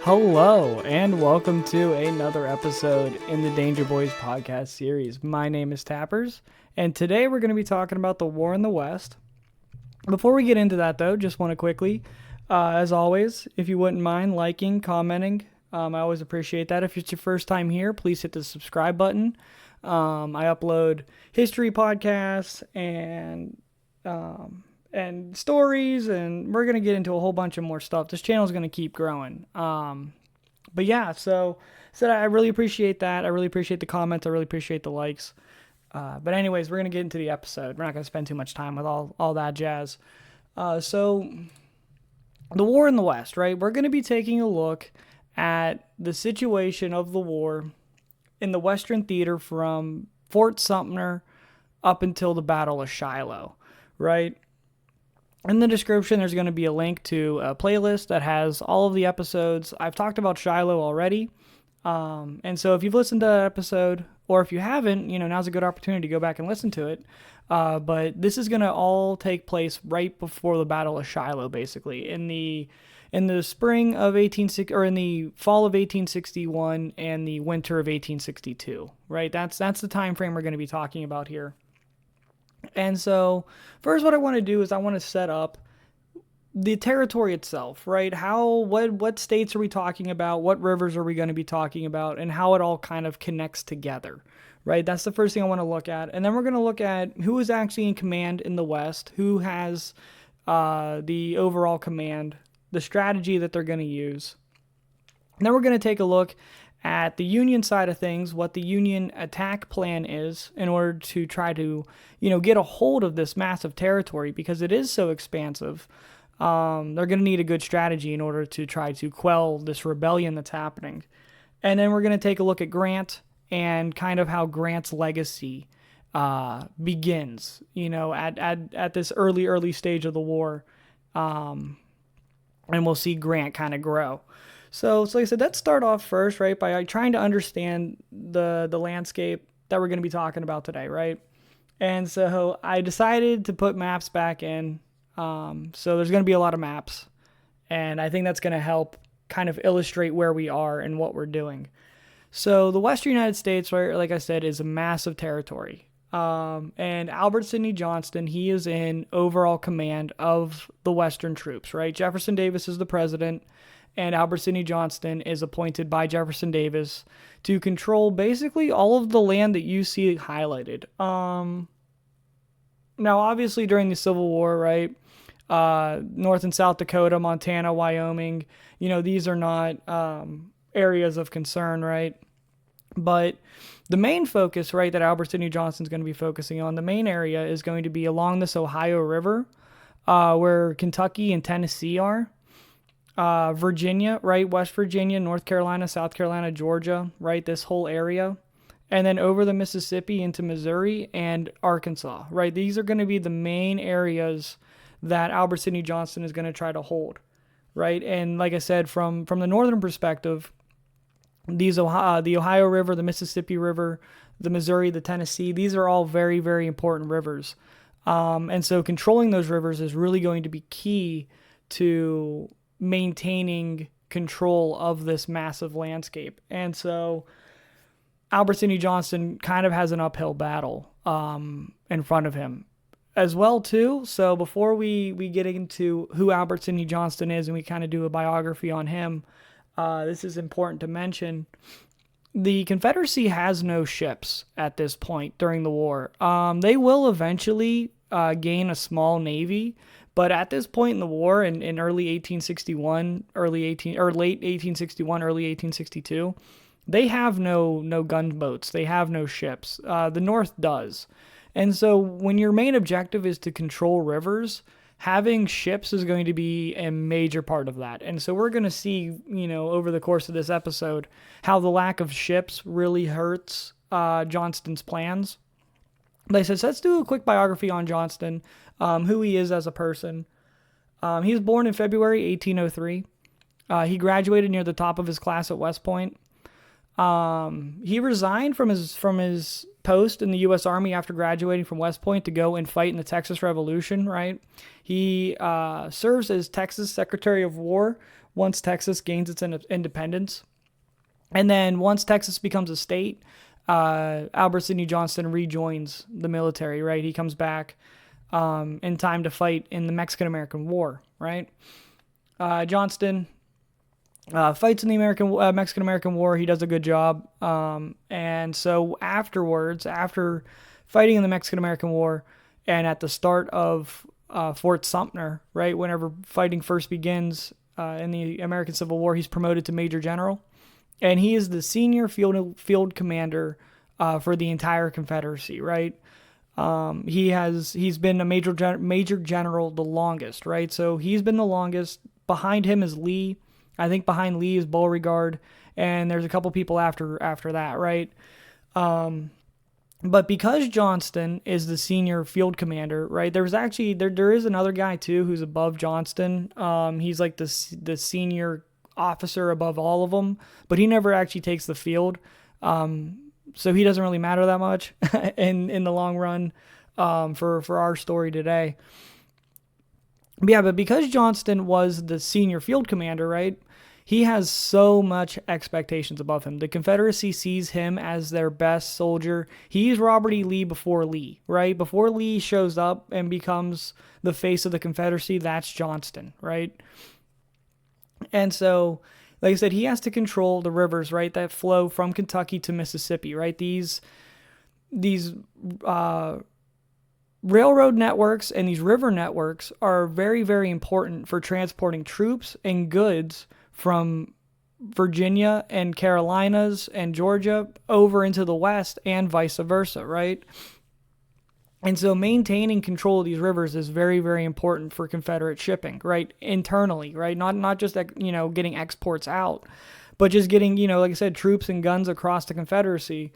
Hello, and welcome to another episode in the Danger Boys podcast series. My name is Tappers, and today we're going to be talking about the war in the West. Before we get into that, though, just want to quickly, as always, if you wouldn't mind liking, commenting, I always appreciate that. If it's your first time here, please hit the subscribe button. I upload history podcasts and stories, and we're going to get into a whole bunch of more stuff. This channel is going to keep growing. But yeah, so I really appreciate that. I really appreciate the comments. I really appreciate the likes. But anyways, we're going to get into the episode. We're not going to spend too much time with all that jazz. So the war in the West, right? We're going to be taking a look at the situation of the war in the Western theater from Fort Sumter up until the Battle of Shiloh, right? In the description, there's going to be a link to a playlist that has all of the episodes. I've talked about Shiloh already. And so if you've listened to that episode, or if you haven't, now's a good opportunity to go back and listen to it. But this is going to all take place right before the Battle of Shiloh, basically, in the spring of in the fall of 1861 and the winter of 1862, right? That's the time frame we're going to be talking about here. And so first what I want to do is I want to set up the territory itself, right? What states are we talking about? What rivers are we going to be talking about? And how it all kind of connects together, right? That's the first thing I want to look at. And then we're going to look at who is actually in command in the West, who has the overall command, the strategy that they're going to use. And then we're going to take a look at the Union side of things, what the Union attack plan is in order to try to, get a hold of this massive territory because it is so expansive. They're going to need a good strategy in order to try to quell this rebellion that's happening. And then we're going to take a look at Grant and kind of how Grant's legacy begins, at this early stage of the war. And we'll see Grant kind of grow. So like I said, let's start off first, right, by trying to understand the landscape that we're going to be talking about today, right? And so I decided to put maps back in. So there's going to be a lot of maps, and I think that's going to help kind of illustrate where we are and what we're doing. So the Western United States, right, like I said, is a massive territory. And Albert Sidney Johnston, he is in overall command of the Western troops, right? Jefferson Davis is the president, and Albert Sidney Johnston is appointed by Jefferson Davis to control basically all of the land that you see highlighted. Now, obviously, during the Civil War, right, North and South Dakota, Montana, Wyoming, these are not areas of concern, right? But the main focus, right, that Albert Sidney Johnston is going to be focusing on, the main area is going to be along this Ohio River, where Kentucky and Tennessee are. Virginia, right? West Virginia, North Carolina, South Carolina, Georgia, right? This whole area. And then over the Mississippi into Missouri and Arkansas, right? These are going to be the main areas that Albert Sidney Johnston is going to try to hold, right? And like I said, from the northern perspective, the Ohio River, the Mississippi River, the Missouri, the Tennessee, these are all very, very important rivers. And so controlling those rivers is really going to be key to maintaining control of this massive landscape. And so Albert Sidney Johnston kind of has an uphill battle in front of him as well too. So before we get into who Albert Sidney Johnston is and we kind of do a biography on him, this is important to mention. The Confederacy has no ships at this point during the war. They will eventually gain a small navy, but at this point in the war, in early 1861, late 1861, early 1862, they have no gunboats. They have no ships. The North does. And so when your main objective is to control rivers, having ships is going to be a major part of that. And so we're going to see, over the course of this episode, how the lack of ships really hurts Johnston's plans. Like I said, so let's do a quick biography on Johnston, who he is as a person. He was born in February 1803. He graduated near the top of his class at West Point. He resigned from his post in the U.S. Army after graduating from West Point to go and fight in the Texas Revolution, right? He serves as Texas Secretary of War once Texas gains its independence. And then once Texas becomes a state, Albert Sidney Johnston rejoins the military, right? He comes back in time to fight in the Mexican-American War, right? Johnston fights in the Mexican-American War. He does a good job. And so afterwards, after fighting in the Mexican-American War and at the start of Fort Sumter, right, whenever fighting first begins in the American Civil War, he's promoted to Major General. And he is the senior field commander for the entire Confederacy, right? He's been a major general the longest, right? So he's been the longest. Behind him is Lee. I think behind Lee is Beauregard, and there's a couple people after that, right? But because Johnston is the senior field commander, right? There's actually there is another guy too who's above Johnston. He's like the senior officer above all of them, but he never actually takes the field. So he doesn't really matter that much in the long run for our story today. But because Johnston was the senior field commander, right, he has so much expectations above him. The Confederacy sees him as their best soldier. He's Robert E. Lee before Lee, right? Before Lee shows up and becomes the face of the Confederacy, that's Johnston, right? And so, like I said, he has to control the rivers, right, that flow from Kentucky to Mississippi, right? These railroad networks and these river networks are very, very important for transporting troops and goods from Virginia and Carolinas and Georgia over into the West and vice versa, right? And so maintaining control of these rivers is very, very important for Confederate shipping, right? Internally, right? Not just, getting exports out, but just getting, like I said, troops and guns across the Confederacy.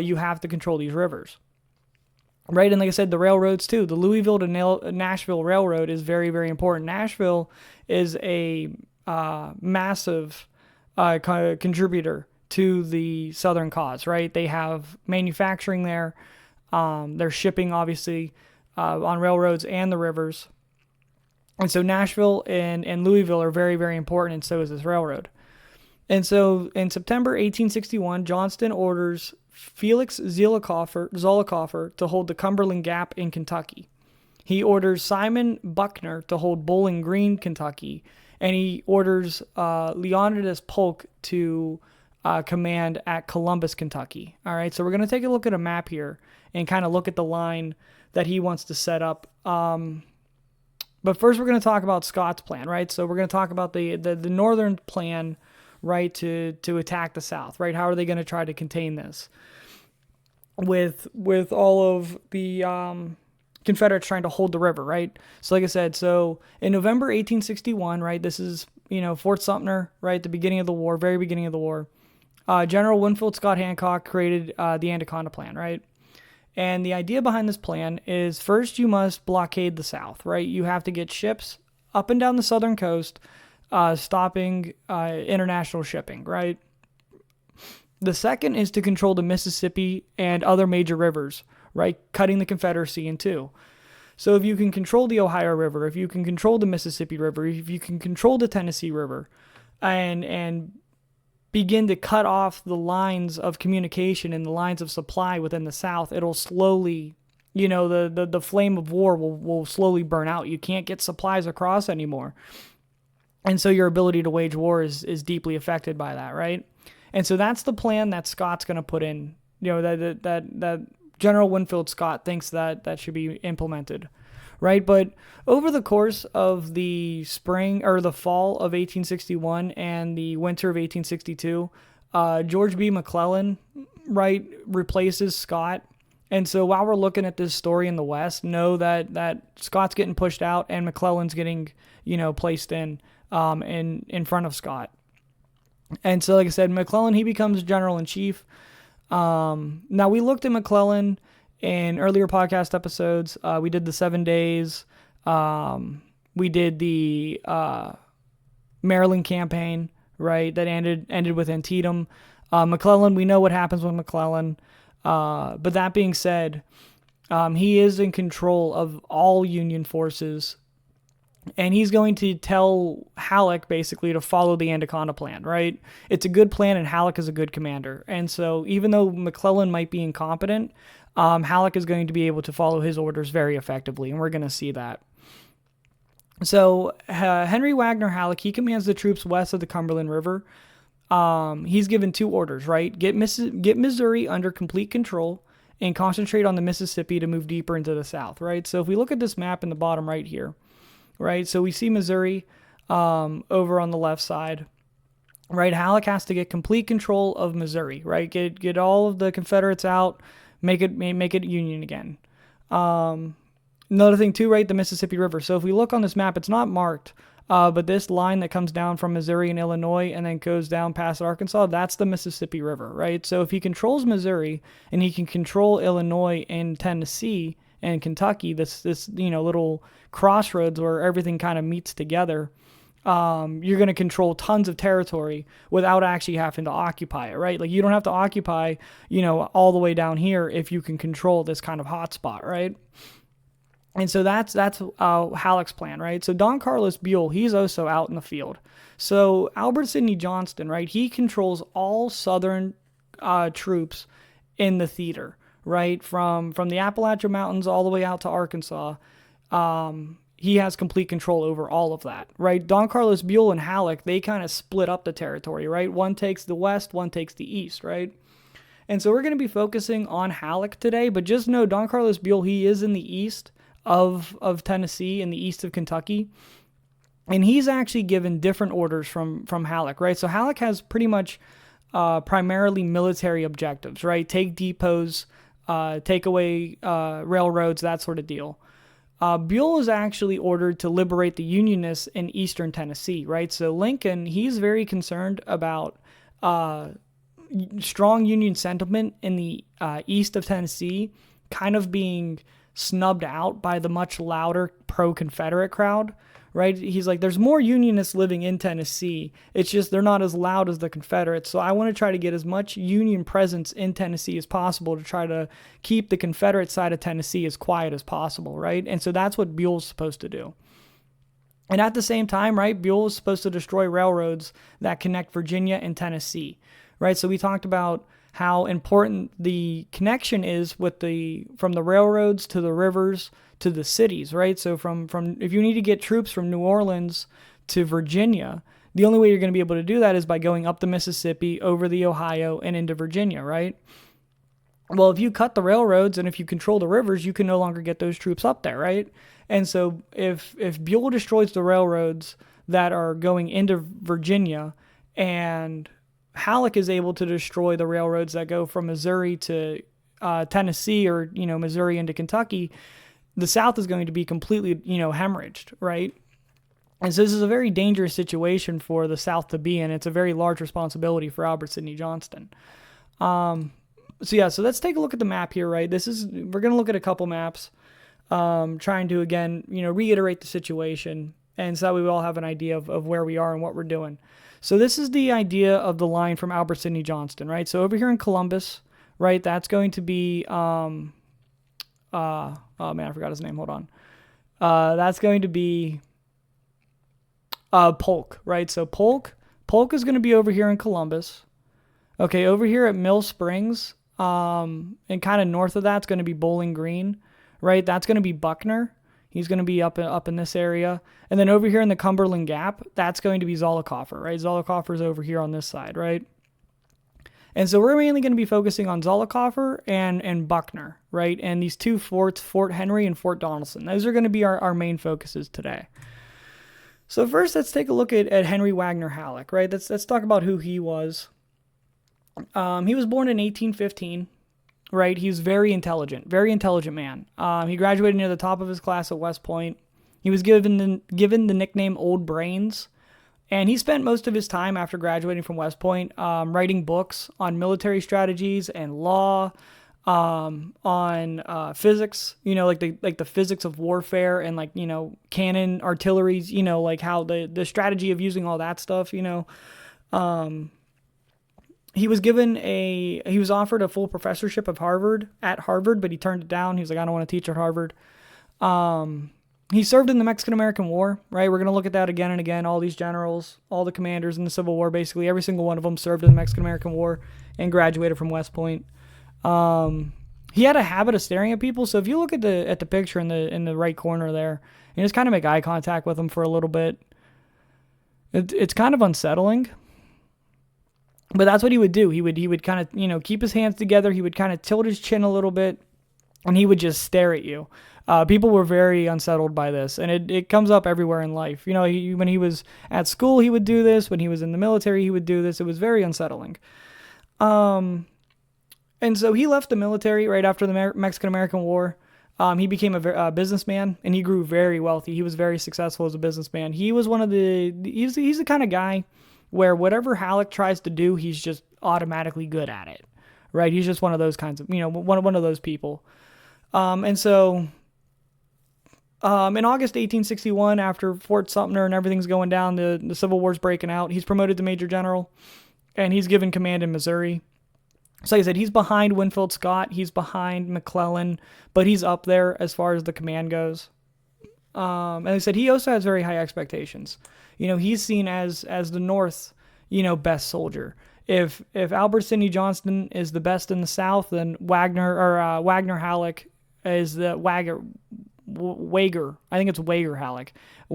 You have to control these rivers, right? And like I said, the railroads too. The Louisville to Nashville Railroad is very, very important. Nashville is a massive contributor to the Southern cause, right? They have manufacturing there. They're shipping, obviously, on railroads and the rivers. And so Nashville and Louisville are very, very important, and so is this railroad. And so in September 1861, Johnston orders Felix Zollicoffer to hold the Cumberland Gap in Kentucky. He orders Simon Buckner to hold Bowling Green, Kentucky, and he orders Leonidas Polk to command at Columbus, Kentucky. All right, so we're going to take a look at a map here and kind of look at the line that he wants to set up. But first, we're going to talk about Scott's plan, right? So we're going to talk about the northern plan, right, to attack the South, right? How are they going to try to contain this with all of the Confederates trying to hold the river, right? So like I said, so in November 1861, right, this is, Fort Sumter, right, the beginning of the war, very beginning of the war. General Winfield Scott Hancock created the Anaconda Plan, right? And the idea behind this plan is first you must blockade the South, right? You have to get ships up and down the southern coast, stopping international shipping, right? The second is to control the Mississippi and other major rivers, right? Cutting the Confederacy in two. So if you can control the Ohio River, if you can control the Mississippi River, if you can control the Tennessee River, and begin to cut off the lines of communication and the lines of supply within the South, it'll slowly, the flame of war will slowly burn out. You can't get supplies across anymore. And so your ability to wage war is deeply affected by that, right? And so that's the plan that Scott's going to put in, that General Winfield Scott thinks that should be implemented, right? But over the course of the spring or the fall of 1861 and the winter of 1862, George B. McClellan, right, replaces Scott. And so while we're looking at this story in the West, know that Scott's getting pushed out and McClellan's getting, placed in front of Scott. And so, like I said, McClellan, he becomes general-in-chief. Now, we looked at McClellan in earlier podcast episodes. We did the 7 days. We did the Maryland campaign, right, that ended with Antietam. McClellan, we know what happens with McClellan. But that being said, he is in control of all Union forces And he's going to tell Halleck basically to follow the Anaconda plan, right? It's a good plan, and Halleck is a good commander. And so even though McClellan might be incompetent, Halleck is going to be able to follow his orders very effectively, and we're going to see that. So Henry Wagner Halleck, he commands the troops west of the Cumberland River. He's given two orders, right? Get Missouri under complete control and concentrate on the Mississippi to move deeper into the south, right? So if we look at this map in the bottom right here, right? So we see Missouri over on the left side, right? Halleck has to get complete control of Missouri, right? Get all of the Confederates out, make it Union again. Another thing too, right? The Mississippi River. So if we look on this map, it's not marked, but this line that comes down from Missouri and Illinois and then goes down past Arkansas, that's the Mississippi River, right? So if he controls Missouri and he can control Illinois and Tennessee and Kentucky, this little crossroads where everything kind of meets together, you're going to control tons of territory without actually having to occupy it, right? Like you don't have to occupy, all the way down here if you can control this kind of hotspot, right? And so that's Halleck's plan, right? So Don Carlos Buell, he's also out in the field. So Albert Sidney Johnston, right? He controls all Southern troops in the theater, right? From the Appalachian Mountains all the way out to Arkansas. He has complete control over all of that, right? Don Carlos Buell and Halleck, they kind of split up the territory, right? One takes the west, one takes the east, right? And so we're going to be focusing on Halleck today, but just know Don Carlos Buell, he is in the east of Tennessee, in the east of Kentucky, and he's actually given different orders from Halleck, right? So Halleck has pretty much primarily military objectives, right? Take depots, take away railroads, that sort of deal. Buell is actually ordered to liberate the Unionists in eastern Tennessee, right? So Lincoln, he's very concerned about strong Union sentiment in the east of Tennessee kind of being snubbed out by the much louder pro-Confederate crowd, right? He's like, there's more Unionists living in Tennessee. It's just they're not as loud as the Confederates. So I want to try to get as much Union presence in Tennessee as possible to try to keep the Confederate side of Tennessee as quiet as possible, right? And so that's what Buell's supposed to do. And at the same time, right, Buell is supposed to destroy railroads that connect Virginia and Tennessee, right? So we talked about how important the connection is from the railroads to the rivers to the cities, right? So from if you need to get troops from New Orleans to Virginia, the only way you're going to be able to do that is by going up the Mississippi, over the Ohio, and into Virginia, right? Well, if you cut the railroads and if you control the rivers, you can no longer get those troops up there, right? And so if Buell destroys the railroads that are going into Virginia, and Halleck is able to destroy the railroads that go from Missouri to Tennessee, or Missouri into Kentucky, the South is going to be completely hemorrhaged, right? And so this is a very dangerous situation for the South to be in. It's a very large responsibility for Albert Sidney Johnston. So let's take a look at the map here, right? We're going to look at a couple maps, trying to again reiterate the situation, and so that we all have an idea of where we are and what we're doing. So this is the idea of the line from Albert Sidney Johnston, right? So over here in Columbus, right, that's going to be, oh man, I forgot his name. Hold on. That's going to be Polk, right? So Polk is going to be over here in Columbus. Okay, over here at Mill Springs, and kind of north of that's going to be Bowling Green, right? That's going to be Buckner. He's going to be up in this area. And then over here in the Cumberland Gap, that's going to be Zollicoffer, right? Zollicoffer's over here on this side, right? And so we're mainly going to be focusing on Zollicoffer and Buckner, right? And these two forts, Fort Henry and Fort Donelson. Those are going to be our main focuses today. So first, let's take a look at Henry Wagner Halleck, right? Let's talk about who he was. He was born in 1815. Right, he's very intelligent man. He graduated near the top of his class at West Point. He was given the nickname Old Brains, and he spent most of his time after graduating from West Point writing books on military strategies and law, on physics. Like the physics of warfare and cannon, artilleries. Like how the strategy of using all that stuff. He was offered a full professorship at Harvard, but he turned it down. He was like, I don't want to teach at Harvard. He served in the Mexican-American War, right? We're going to look at that again and again. All these generals, all the commanders in the Civil War, basically every single one of them served in the Mexican-American War and graduated from West Point. He had a habit of staring at people. So if you look at the picture in the right corner there, and just kind of make eye contact with him for a little bit, it's kind of unsettling. But that's what he would do. He would kind of keep his hands together. He would kind of tilt his chin a little bit, and he would just stare at you. People were very unsettled by this, and it comes up everywhere in life. When he was at school, he would do this. When he was in the military, he would do this. It was very unsettling. And so he left the military right after the Mexican-American War. He became a businessman, and he grew very wealthy. He was very successful as a businessman. He's the kind of guy where whatever Halleck tries to do, he's just automatically good at it, right? He's just one of those kinds of, one of those people. And so in August 1861, after Fort Sumter and everything's going down, the Civil War's breaking out, he's promoted to Major General, and he's given command in Missouri. So like I said, he's behind Winfield Scott, he's behind McClellan, but he's up there as far as the command goes. And like I said, he also has very high expectations. He's seen as the North, best soldier. If Albert Sidney Johnston is the best in the South, then Wagner Halleck is the Wager. I think it's Wager Halleck.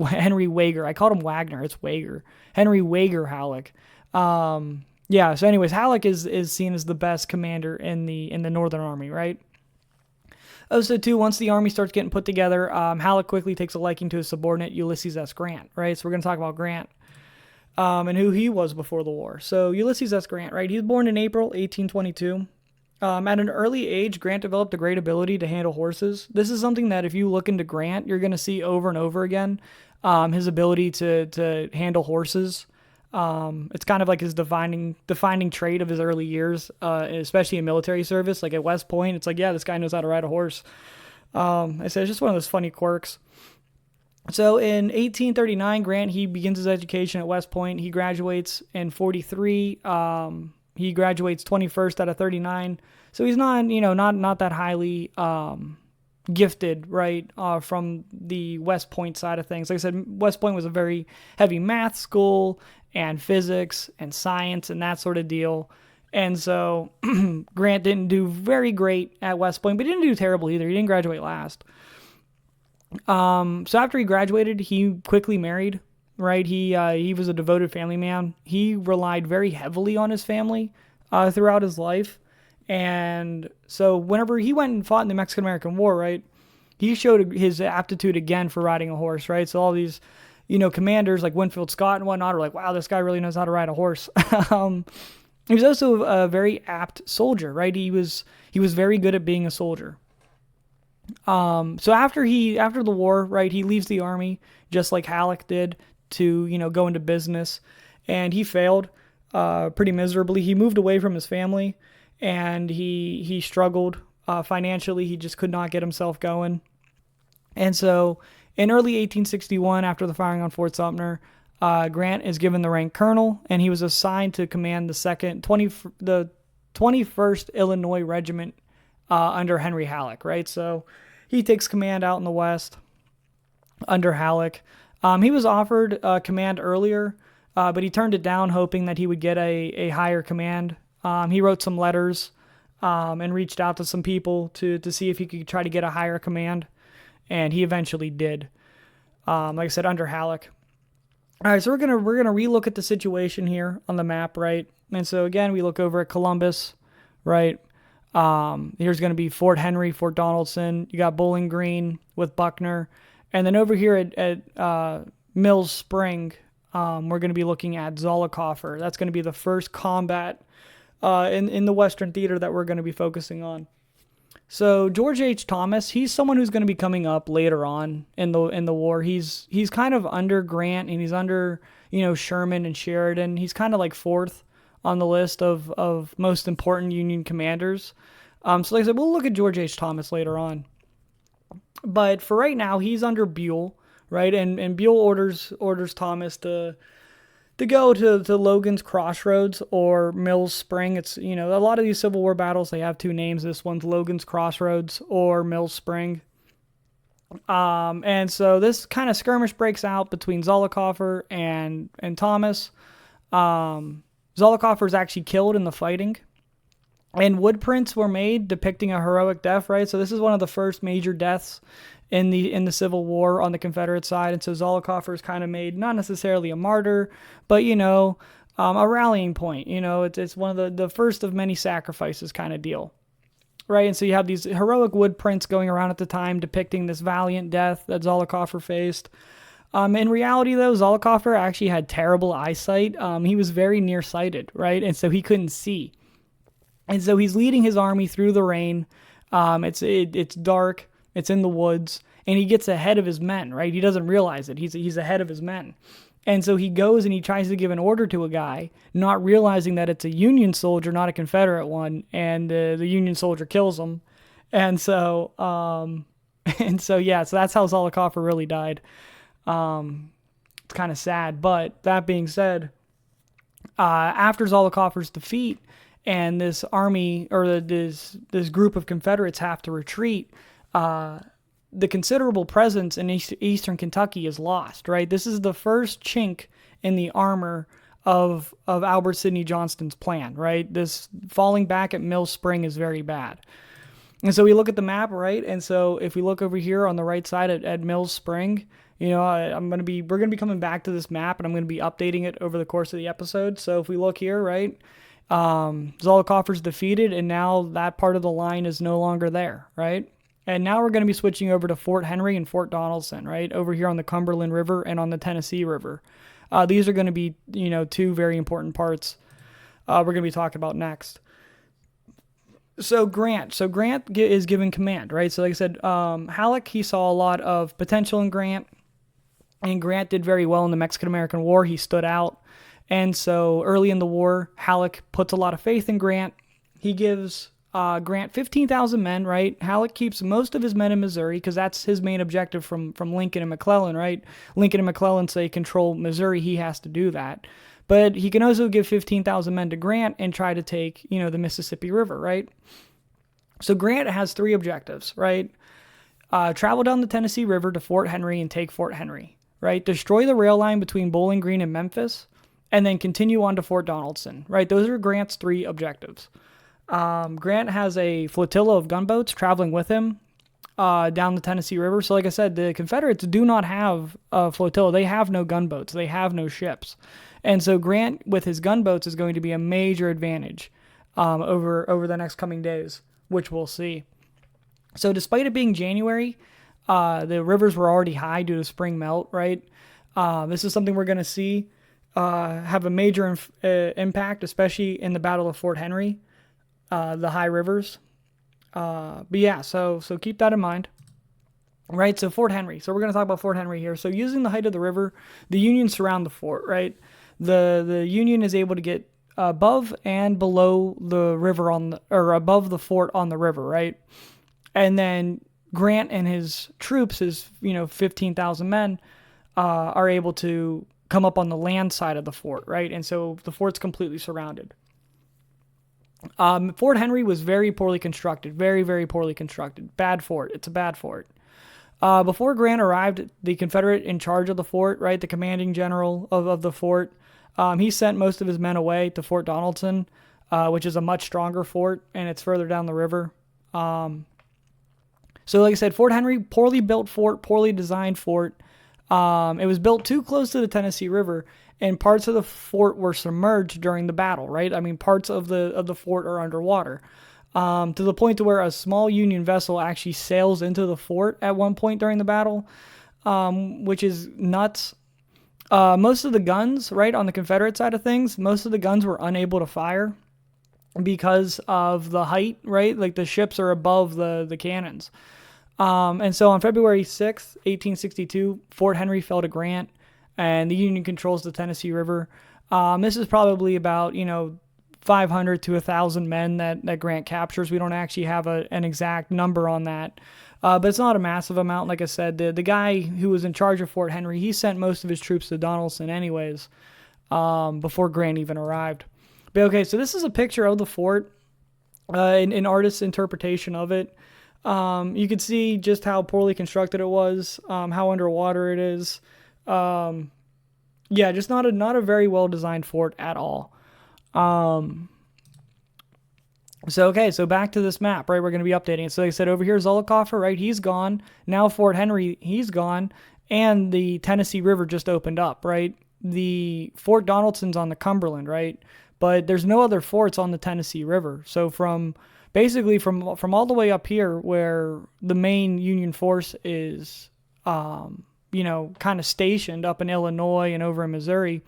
Henry Wager. I called him Wagner. It's Wager. Henry Wager Halleck. Yeah. So, anyways, Halleck is seen as the best commander in the Northern Army, right? Also, too, once the army starts getting put together, Halleck quickly takes a liking to his subordinate Ulysses S. Grant, right? So we're going to talk about Grant and who he was before the war. So Ulysses S. Grant, right? He was born in April 1822. At an early age, Grant developed a great ability to handle horses. This is something that if you look into Grant, you're going to see over and over again, his ability to handle horses. It's kind of like his defining trait of his early years, especially in military service. Like at West Point, it's like, yeah, this guy knows how to ride a horse. I said it's just one of those funny quirks. So in 1839, Grant, he begins his education at West Point. He graduates in 43. He graduates 21st out of 39. So he's not that highly gifted, right, from the West Point side of things. Like I said, West Point was a very heavy math school and physics and science and that sort of deal. And so Grant didn't do very great at West Point, but he didn't do terrible either. He didn't graduate last. So after he graduated, he quickly married, right? He was a devoted family man. He relied very heavily on his family throughout his life. And so whenever he went and fought in the Mexican-American War, right, he showed his aptitude again for riding a horse, right? So all these, commanders like Winfield Scott and whatnot are like, wow, this guy really knows how to ride a horse. He was also a very apt soldier, right? He was very good at being a soldier. So after the war, right, he leaves the army just like Halleck did to, go into business, and he failed pretty miserably. He moved away from his family, and he struggled financially. He just could not get himself going. And so in early 1861, after the firing on Fort Sumter, Grant is given the rank colonel, and he was assigned to command the 21st Illinois Regiment under Henry Halleck, right? So he takes command out in the West under Halleck. He was offered command earlier, but he turned it down, hoping that he would get a higher command. He wrote some letters and reached out to some people to see if he could try to get a higher command, and he eventually did. Like I said, under Halleck. All right, so we're gonna relook at the situation here on the map, right? And so again, we look over at Columbus, right? Here's going to be Fort Henry, Fort Donelson. You got Bowling Green with Buckner. And then over here at Mills Spring, we're going to be looking at Zollicoffer. That's going to be the first combat in the Western Theater that we're going to be focusing on. So George H. Thomas, he's someone who's going to be coming up later on in the war. He's kind of under Grant, and he's under, Sherman and Sheridan. He's kind of like fourth on the list of most important Union commanders. So like I said, we'll look at George H. Thomas later on. But for right now, he's under Buell, right? And Buell orders Thomas to go to Logan's Crossroads or Mills Spring. It's, a lot of these Civil War battles, they have two names. This one's Logan's Crossroads or Mills Spring. And so this kind of skirmish breaks out between Zollicoffer and Thomas. Zollicoffer is actually killed in the fighting. And wood prints were made depicting a heroic death, right? So this is one of the first major deaths in the Civil War on the Confederate side. And so Zollicoffer is kind of made not necessarily a martyr, but a rallying point. It's one of the first of many sacrifices kind of deal, right? And so you have these heroic wood prints going around at the time depicting this valiant death that Zollicoffer faced. In reality, though, Zollicoffer actually had terrible eyesight. He was very nearsighted, right? And so he couldn't see. And so he's leading his army through the rain. It's dark. It's in the woods. And he gets ahead of his men, right? He doesn't realize it. He's ahead of his men. And so he goes and he tries to give an order to a guy, not realizing that it's a Union soldier, not a Confederate one. And the Union soldier kills him. And so, so that's how Zollicoffer really died. It's kind of sad. But that being said, after Zollicoffer's defeat, and this army, or this group of Confederates have to retreat, the considerable presence in eastern Kentucky is lost, right? This is the first chink in the armor of Albert Sidney Johnston's plan, right? This falling back at Mill Spring is very bad. And so we look at the map, right? And so if we look over here on the right side at Mills Spring, we're going to be coming back to this map, and I'm going to be updating it over the course of the episode. So if we look here, right, Zollicoffer's defeated, and now that part of the line is no longer there, right? And now we're going to be switching over to Fort Henry and Fort Donelson, right, over here on the Cumberland River and on the Tennessee River. These are going to be, two very important parts we're going to be talking about next. So Grant is given command, right? So like I said, Halleck, he saw a lot of potential in Grant, and Grant did very well in the Mexican-American War. He stood out. And so early in the war, Halleck puts a lot of faith in Grant. He gives Grant 15,000 men, right? Halleck keeps most of his men in Missouri because that's his main objective from Lincoln and McClellan, right? Lincoln and McClellan say control Missouri. He has to do that. But he can also give 15,000 men to Grant and try to take, the Mississippi River, right? So Grant has three objectives, right? Travel down the Tennessee River to Fort Henry and take Fort Henry, right? Destroy the rail line between Bowling Green and Memphis, and then continue on to Fort Donelson, right? Those are Grant's three objectives. Grant has a flotilla of gunboats traveling with him down the Tennessee River. So like I said, the Confederates do not have a flotilla. They have no gunboats. They have no ships. And so Grant, with his gunboats, is going to be a major advantage over the next coming days, which we'll see. So despite it being January, the rivers were already high due to spring melt, right? This is something we're going to see have a major impact, especially in the Battle of Fort Henry, the high rivers. But yeah, so keep that in mind. Right, so Fort Henry. So we're going to talk about Fort Henry here. So using the height of the river, the Union surround the fort, right? The Union is able to get above and below the river above the fort on the river, right? And then Grant and his troops, his 15,000 men, are able to come up on the land side of the fort, right? And so the fort's completely surrounded. Fort Henry was very poorly constructed, very, very poorly constructed. Bad fort. It's a bad fort. Before Grant arrived, the Confederate in charge of the fort, right, the commanding general of the fort, he sent most of his men away to Fort Donelson, which is a much stronger fort, and it's further down the river. So like I said, Fort Henry, poorly built fort, poorly designed fort. It was built too close to the Tennessee River, and parts of the fort were submerged during the battle, right? I mean, parts of the fort are underwater, to the point to where a small Union vessel actually sails into the fort at one point during the battle, which is nuts. Most of the guns, right, on the Confederate side of things, most of the guns were unable to fire because of the height, right? Like the ships are above the cannons. And so on February 6th, 1862, Fort Henry fell to Grant, and the Union controls the Tennessee River. This is probably about, 500 to 1,000 men that Grant captures. We don't actually have an exact number on that, but it's not a massive amount. Like I said, the guy who was in charge of Fort Henry, he sent most of his troops to Donelson anyways, before Grant even arrived. But okay, so this is a picture of the fort, an artist's interpretation of it. You could see just how poorly constructed it was, how underwater it is. Yeah, just not a very well designed fort at all. So back to this map, right? We're going to be updating it. So they said over here, Zollicoffer, right? He's gone. Now Fort Henry, he's gone. And the Tennessee River just opened up, right? The Fort Donelson's on the Cumberland, right? But there's no other forts on the Tennessee River. So from all the way up here where the main Union force is, kind of stationed up in Illinois and over in Missouri,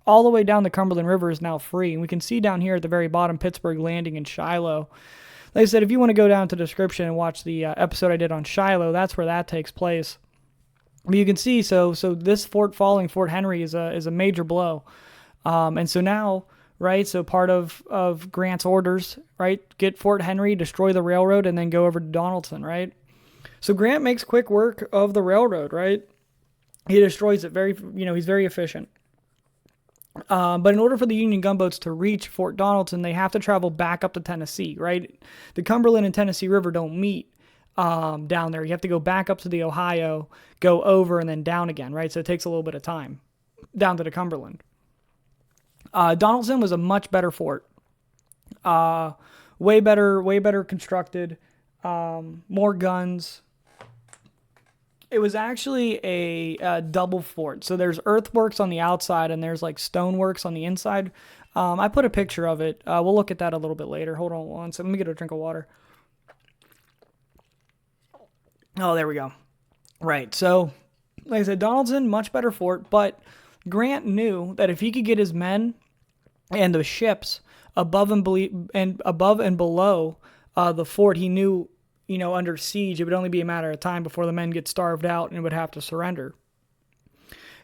all the way down the Cumberland River is now free. And we can see down here at the very bottom, Pittsburgh Landing and Shiloh. Like I said, if you want to go down to the description and watch the episode I did on Shiloh, that's where that takes place. But you can see, so this fort falling, Fort Henry, is a major blow. And so now, right, so part of Grant's orders, right, get Fort Henry, destroy the railroad, and then go over to Donelson, right? So Grant makes quick work of the railroad, right? He destroys it he's very efficient. But in order for the Union gunboats to reach Fort Donelson, they have to travel back up to Tennessee, right? The Cumberland and Tennessee River don't meet down there. You have to go back up to the Ohio, go over, and then down again, right? So it takes a little bit of time down to the Cumberland. Donelson was a much better fort. Way better constructed, more guns. It was actually a double fort. So there's earthworks on the outside and there's like stoneworks on the inside. I put a picture of it. We'll look at that a little bit later. Hold on one second. Let me get a drink of water. Oh, there we go. Right. So, like I said, Donelson, much better fort. But Grant knew that if he could get his men and the ships above and below the fort, he knew, under siege, it would only be a matter of time before the men get starved out and would have to surrender.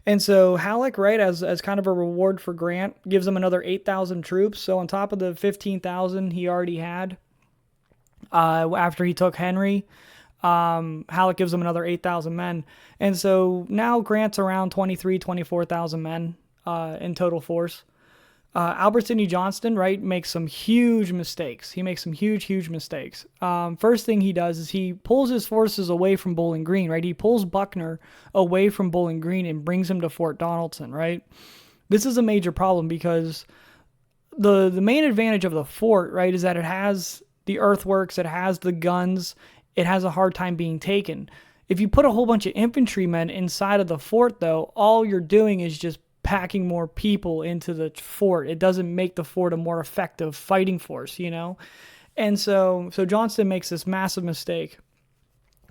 And so Halleck, right, as kind of a reward for Grant, gives him another 8,000 troops. So on top of the 15,000 he already had after he took Henry, Halleck gives him another 8,000 men. And so now Grant's around 24,000 men in total force. Albert Sidney Johnston, right, makes some huge mistakes. He makes some huge mistakes. First thing he does is he pulls his forces away from Bowling Green, right? He pulls Buckner away from Bowling Green and brings him to Fort Donelson, right? This is a major problem because the main advantage of the fort, right, is that it has the earthworks, it has the guns, it has a hard time being taken. If you put a whole bunch of infantrymen inside of the fort, though, all you're doing is just packing more people into the fort. It doesn't make the fort a more effective fighting force, And so Johnston makes this massive mistake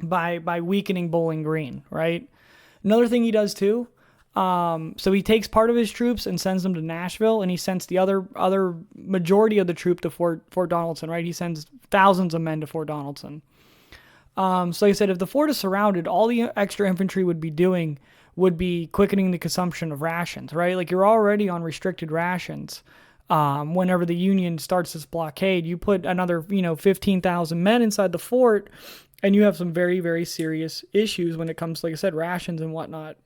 by weakening Bowling Green, right? Another thing he does too, so he takes part of his troops and sends them to Nashville, and he sends the other majority of the troop to Fort Donelson, right? He sends thousands of men to Fort Donelson. So like I said, if the fort is surrounded, all the extra infantry would be quickening the consumption of rations, right? Like you're already on restricted rations. Whenever the Union starts this blockade, you put another, 15,000 men inside the fort, and you have some very, very serious issues when it comes, like I said, rations and whatnot.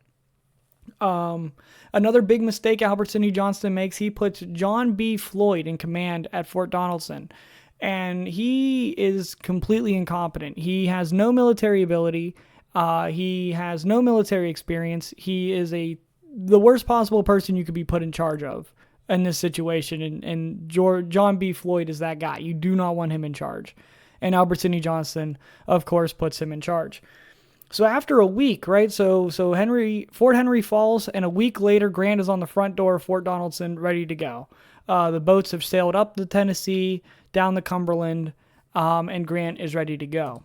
Another big mistake Albert Sidney Johnston makes, he puts John B. Floyd in command at Fort Donelson. And he is completely incompetent. He has no military ability. He has no military experience. He is the worst possible person you could be put in charge of in this situation. And John B. Floyd is that guy. You do not want him in charge. And Albert Sidney Johnston, of course, puts him in charge. So after a week, right? So Fort Henry falls, and a week later, Grant is on the front door of Fort Donelson, ready to go. The boats have sailed up the Tennessee, down the Cumberland, and Grant is ready to go.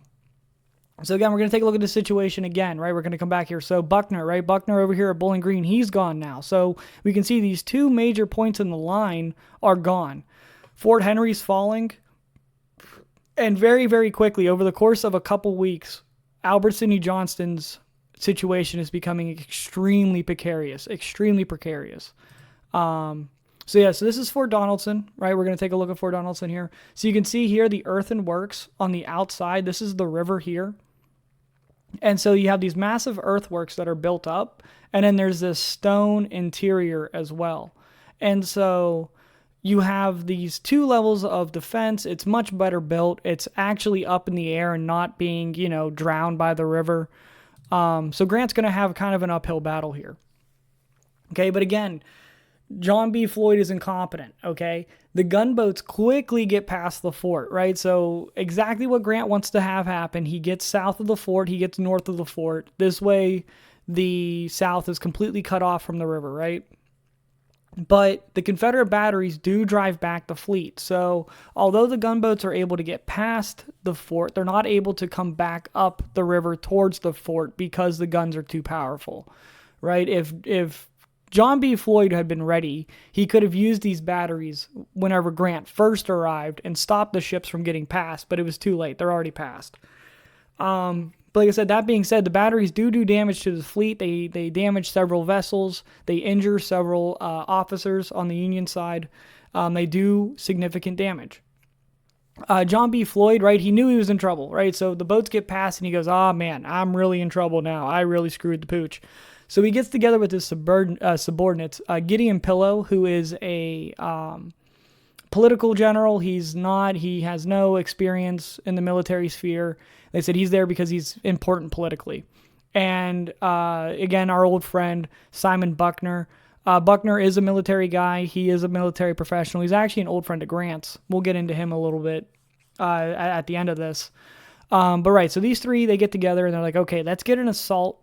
So again, we're going to take a look at the situation again, right? We're going to come back here. So Buckner, right? Buckner over here at Bowling Green, he's gone now. So we can see these two major points in the line are gone. Fort Henry's falling, and very, very quickly, over the course of a couple weeks, Albert Sidney Johnston's situation is becoming extremely precarious. So this is Fort Donelson, right? We're going to take a look at Fort Donelson here. So you can see here the earthworks on the outside. This is the river here. And so you have these massive earthworks that are built up, and then there's this stone interior as well. And so you have these two levels of defense. It's much better built. It's actually up in the air and not being, drowned by the river. So Grant's going to have kind of an uphill battle here. Okay, but again, John B. Floyd is incompetent, okay? The gunboats quickly get past the fort, right? So exactly what Grant wants to have happen. He gets south of the fort. He gets north of the fort. This way, the South is completely cut off from the river, right? But the Confederate batteries do drive back the fleet. So although the gunboats are able to get past the fort, they're not able to come back up the river towards the fort because the guns are too powerful, right? If John B. Floyd had been ready, he could have used these batteries whenever Grant first arrived and stopped the ships from getting past, but it was too late. They're already past. But like I said, that being said, the batteries do damage to the fleet. They damage several vessels. They injure several officers on the Union side. They do significant damage. John B. Floyd, right, he knew he was in trouble, right? So the boats get past and he goes, man, I'm really in trouble now. I really screwed the pooch. So he gets together with his subordinates, Gideon Pillow, who is a political general. He has no experience in the military sphere. They said he's there because he's important politically. And again, our old friend, Simon Buckner. Buckner is a military guy. He is a military professional. He's actually an old friend of Grant's. We'll get into him a little bit at the end of this. But right, so these three, they get together and they're like, okay, let's get an assault.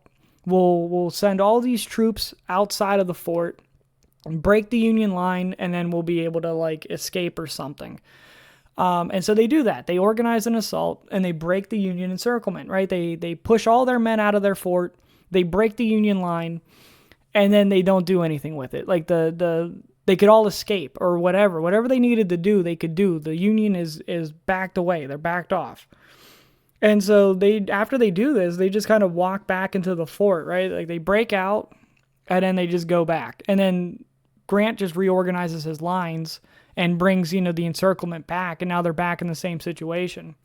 We'll send all these troops outside of the fort, break the Union line, and then we'll be able to escape or something. And so they do that. They organize an assault and they break the Union encirclement, right? They push all their men out of their fort. They break the Union line, and then they don't do anything with it. They could all escape or whatever they needed to do, they could do. The Union is backed away. They're backed off. And so after they do this, they just kind of walk back into the fort, right? They break out and then they just go back. And then Grant just reorganizes his lines and brings, the encirclement back. And now they're back in the same situation.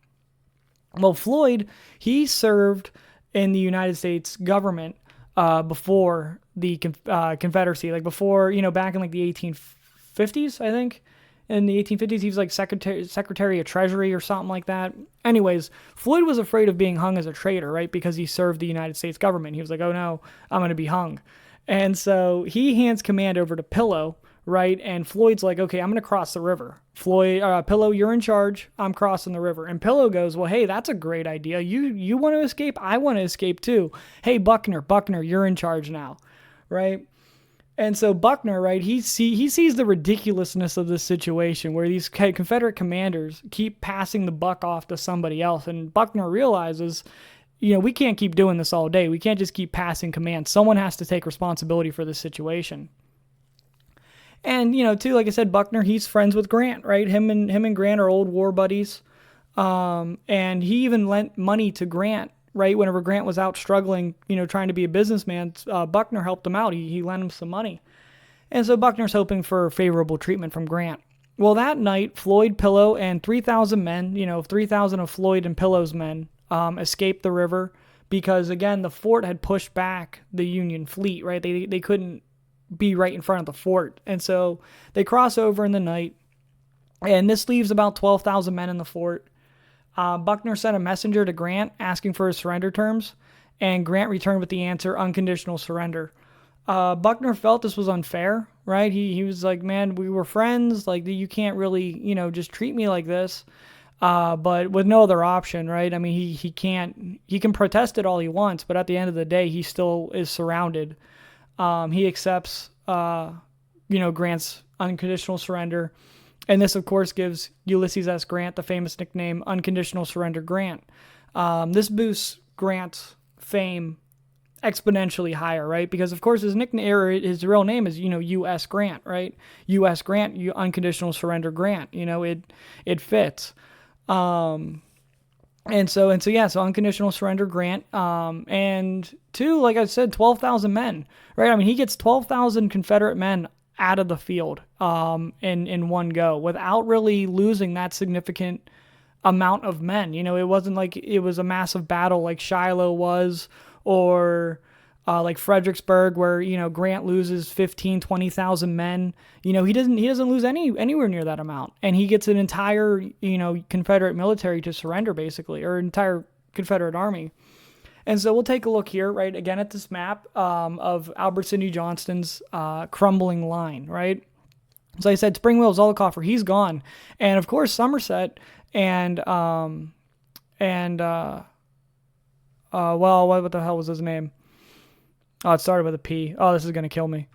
Well, Floyd, he served in the United States government before the Confederacy, before, back in the 1850s, I think. In the 1850s, he was Secretary of Treasury or something like that. Anyways, Floyd was afraid of being hung as a traitor, right? Because he served the United States government. He was like, oh no, I'm going to be hung. And so he hands command over to Pillow, right? And Floyd's like, okay, I'm going to cross the river. Pillow, you're in charge. I'm crossing the river. And Pillow goes, well, hey, that's a great idea. You want to escape? I want to escape too. Hey, Buckner, you're in charge now, right? And so Buckner, right, he sees the ridiculousness of this situation where these Confederate commanders keep passing the buck off to somebody else. And Buckner realizes, we can't keep doing this all day. We can't just keep passing commands. Someone has to take responsibility for this situation. And, too, like I said, Buckner, he's friends with Grant, right? Him and Grant are old war buddies. And he even lent money to Grant, right? Whenever Grant was out struggling, trying to be a businessman, Buckner helped him out. He lent him some money. And so Buckner's hoping for favorable treatment from Grant. Well, that night, Floyd, Pillow, and 3,000 men, 3,000 of Floyd and Pillow's men, escaped the river because, again, the fort had pushed back the Union fleet, right? They couldn't be right in front of the fort. And so they cross over in the night, and this leaves about 12,000 men in the fort. Buckner sent a messenger to Grant asking for his surrender terms, and Grant returned with the answer, unconditional surrender. Buckner felt this was unfair, right? He was like, man, we were friends. You can't really, just treat me like this. But with no other option, right? I mean, he can protest it all he wants, but at the end of the day, he still is surrounded. He accepts, Grant's unconditional surrender. And this, of course, gives Ulysses S. Grant the famous nickname Unconditional Surrender Grant. This boosts Grant's fame exponentially higher, right? Because, of course, his nickname, or his real name is, U.S. Grant, right? U.S. Grant, Unconditional Surrender Grant. It fits. So Unconditional Surrender Grant. And two, like I said, 12,000 men, right? I mean, he gets 12,000 Confederate men out of the field in one go without really losing that significant amount of men. It wasn't like it was a massive battle like Shiloh was, or like Fredericksburg, where, Grant loses 15, 20,000 men. He doesn't lose anywhere near that amount. And he gets an entire, Confederate military to surrender, basically, or entire Confederate army. And so we'll take a look here, right, again at this map of Albert Sidney Johnston's crumbling line, right? So I said Spring Will, Zollicoffer, he's gone. And, of course, Somerset and well, what the hell was his name? Oh, it started with a P. Oh, this is going to kill me.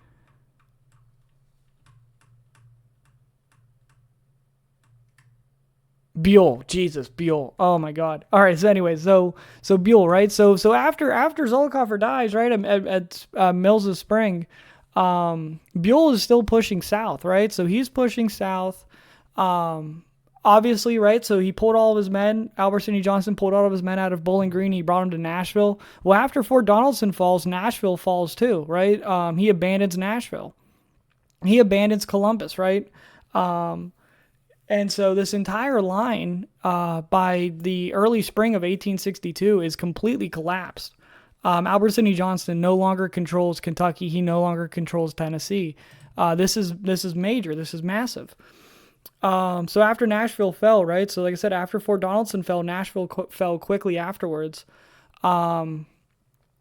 Buell, Jesus, Buell. Oh my God. All right. So anyway, so Buell, right? So after Zollicoffer dies, right, at Mills' Spring, Buell is still pushing south, right? So he's pushing south. Obviously, right? So he pulled all of his men. Albert Sidney Johnston pulled all of his men out of Bowling Green. He brought them to Nashville. Well, after Fort Donelson falls, Nashville falls too, right? He abandons Nashville. He abandons Columbus, right? And so this entire line, by the early spring of 1862, is completely collapsed. Albert Sidney Johnston no longer controls Kentucky. He no longer controls Tennessee. This is major. This is massive. So after Nashville fell, right? So like I said, after Fort Donelson fell, Nashville fell quickly afterwards. The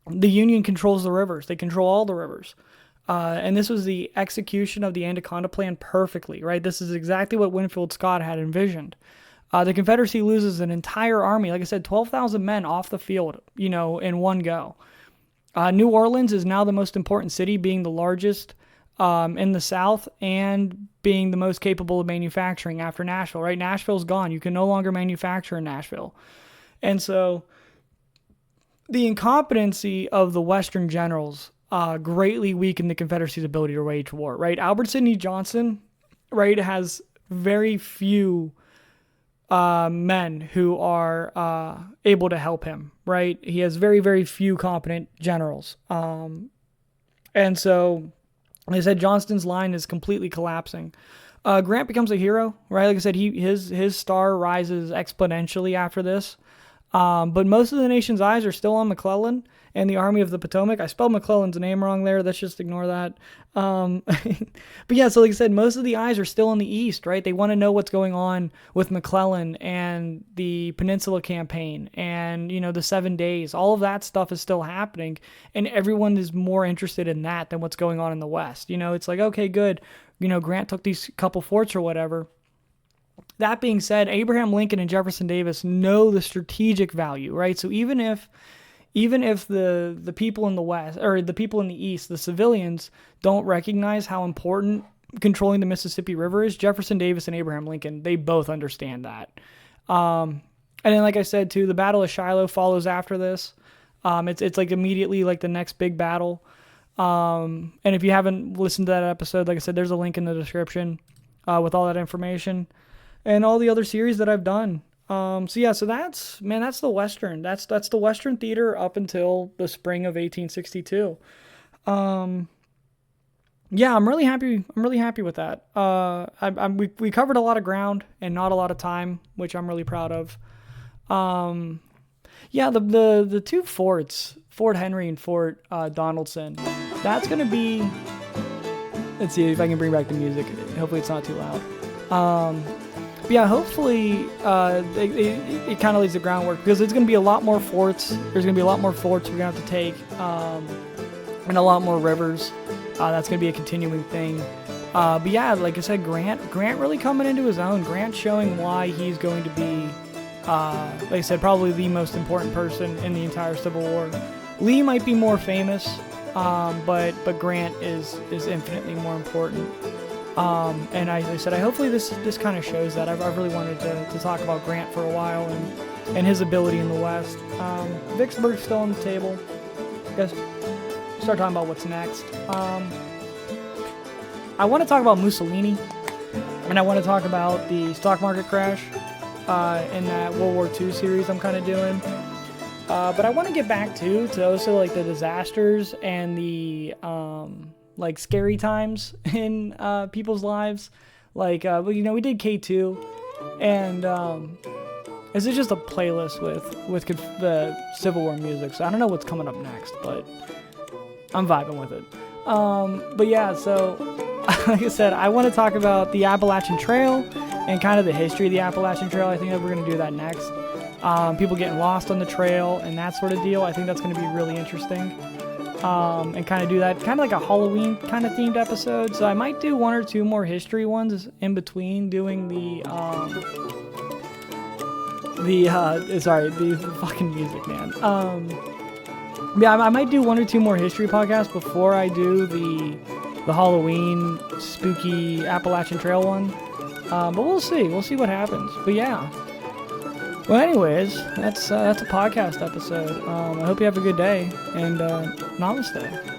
Union controls the rivers. They control all the rivers. And this was the execution of the Anaconda Plan perfectly, right? This is exactly what Winfield Scott had envisioned. The Confederacy loses an entire army, like I said, 12,000 men off the field, in one go. New Orleans is now the most important city, being the largest in the South and being the most capable of manufacturing after Nashville, right? Nashville's gone. You can no longer manufacture in Nashville. And so the incompetency of the Western generals greatly weakened the Confederacy's ability to wage war, right? Albert Sidney Johnston, right, has very few men who are able to help him, right? He has very, very few competent generals. And so, like I said, Johnston's line is completely collapsing. Grant becomes a hero, right? Like I said, his star rises exponentially after this. But most of the nation's eyes are still on McClellan and the Army of the Potomac. I spelled McClellan's name wrong there. Let's just ignore that. But yeah, so like I said, most of the eyes are still in the East, right? They want to know what's going on with McClellan and the Peninsula Campaign and, the 7 days. All of that stuff is still happening, and everyone is more interested in that than what's going on in the West. It's like, okay, good. Grant took these couple forts or whatever. That being said, Abraham Lincoln and Jefferson Davis know the strategic value, right? So even if the people in the West, or the people in the East, the civilians, don't recognize how important controlling the Mississippi River is, Jefferson Davis and Abraham Lincoln, they both understand that. And then, like I said too, the Battle of Shiloh follows after this. It's like immediately like the next big battle. And if you haven't listened to that episode, like I said, there's a link in the description with all that information and all the other series that I've done. So that's the Western. That's the Western theater up until the spring of 1862. I'm really happy. I'm really happy with that. We covered a lot of ground and not a lot of time, which I'm really proud of. The two forts, Fort Henry and Fort Donelson, that's gonna be. Let's see if I can bring back the music. Hopefully it's not too loud. Hopefully it kind of lays the groundwork, because there's going to be a lot more forts. There's going to be a lot more forts we're going to have to take, and a lot more rivers. That's going to be a continuing thing. Like I said, Grant really coming into his own. Grant showing why he's going to be, like I said, probably the most important person in the entire Civil War. Lee might be more famous, but Grant is infinitely more important. And I said, hopefully this kind of shows that. I've really wanted to talk about Grant for a while and his ability in the West. Vicksburg's still on the table. Guess start talking about what's next. I want to talk about Mussolini, and I want to talk about the stock market crash in that World War II series I'm kind of doing. But I want to get back to also like the disasters and the like scary times in people's lives. Like we did K2, and this is just a playlist with the Civil War music. So I don't know what's coming up next, but I'm vibing with it. But yeah, so like I said, I want to talk about the Appalachian Trail and kind of the history of the Appalachian Trail. I think that we're going to do that next. People getting lost on the trail and that sort of deal. I think that's going to be really interesting. And kind of do that, kind of like a Halloween kind of themed episode. So I might do 1 or 2 more history ones in between doing the fucking music, man. Yeah, I might do 1 or 2 more history podcasts before I do the Halloween spooky Appalachian Trail one. But we'll see. We'll see what happens. But yeah. Well, anyways, that's a podcast episode. I hope you have a good day, and namaste.